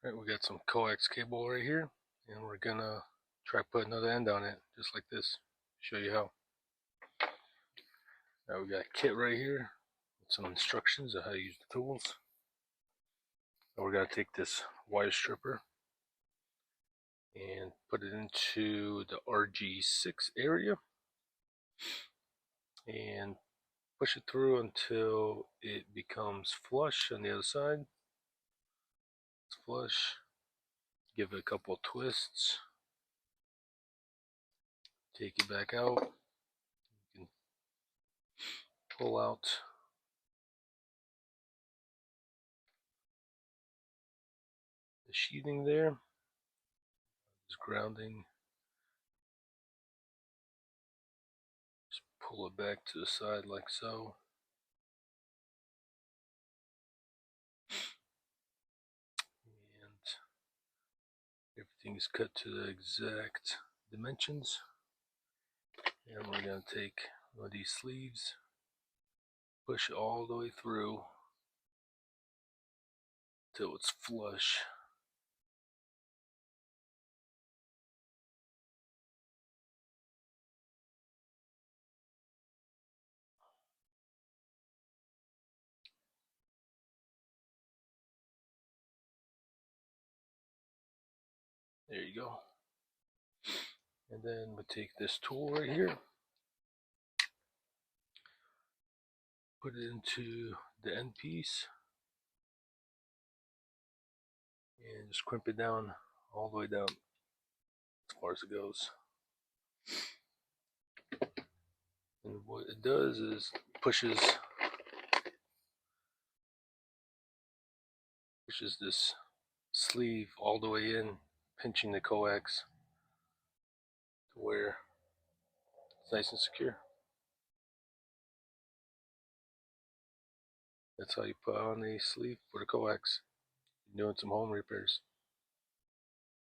Alright, we got some coax cable right here, and we're gonna try put another end on it, just like this. Show you how. Now we got a kit right here with some instructions on how to use the tools. Now we're gonna take this wire stripper and put it into the RG-6 area and push it through until it becomes flush on the other side. It's flush. Give it a couple twists. Take it back out. You can pull out the sheathing there. It's grounding. Just pull it back to the side like so. And everything is cut to the exact dimensions. And we're going to take one of these sleeves, push it all the way through till it's flush. There you go. And then we take this tool right here, put it into the end piece, and just crimp it down all the way down as far as it goes. And what it does is pushes this sleeve all the way in, pinching the coax to where it's nice and secure. That's how you put on a sleeve for the coax. You're doing some home repairs.